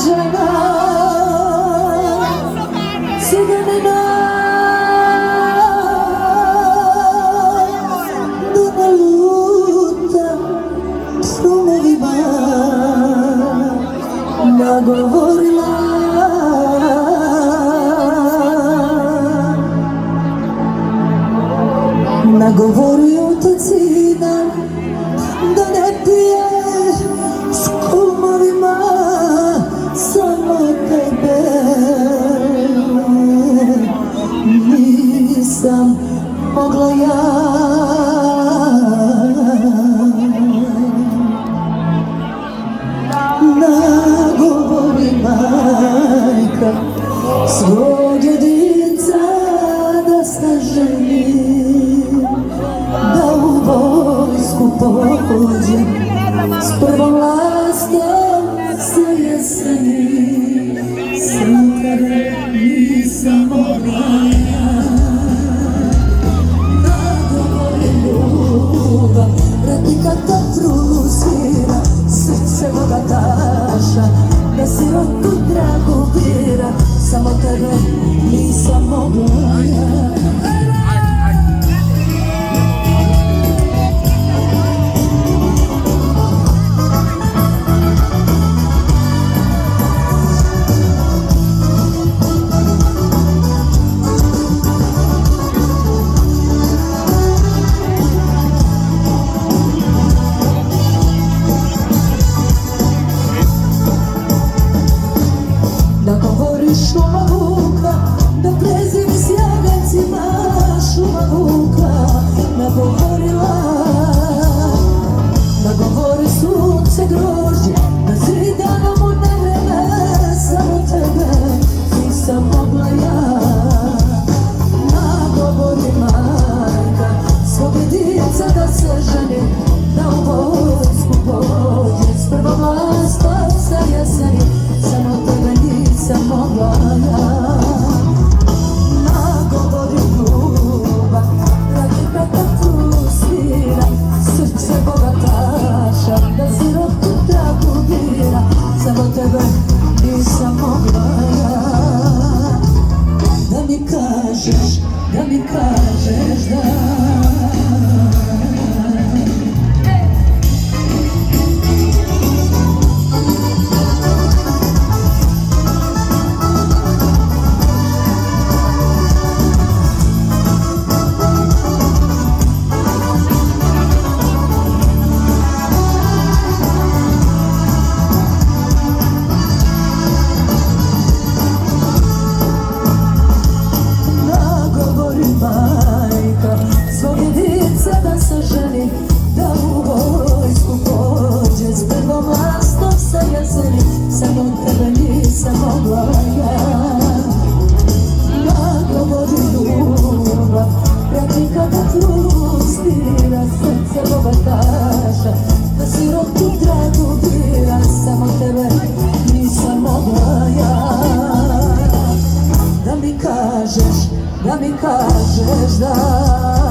žena, ciganina, da ne lutam šumovima, nagovorila. Nagovorio te cina da ne pije s kumovima samo tebe. Nisam mogla ja. Nagovori majka svog jedinca da se ženi, da u vojsku pođe s prvom lastom sa jeseni. Sam tebe nisam mogla ja. Nagovori ljubav, radnika ta trunu svira, srce bogataša, da sirotu dragu bira. Samo tebe nisam mogla ja. Da govori šuma vuka, da prezimi s jagancima, šuma vuka nagovorila. Da govori sunce grožđe, da zri danom u nevreme, samo tebe nisam mogla ja. Nagovori majka svog jedinca da se ženi, da u vojsku pođe s prvom lastom sa jeseni. Samo tebe nisam mogla ja. Nagovori ljubav, radnika ta tu svira, srce bogataša, da sirotu dragu bira. Samo tebe nisam mogla ja. Da mi kažeš da. Majka svog jedinca da se ženi, da u vojsku pođe s prvom lastom sa jeseni. Samo tebe nisam mogla ja. Nagovori ljubav, radnika da trunu svira, srce bogataša, da sirotu dragu bira. Samo tebe nisam mogla ja. Da mi kažeš da.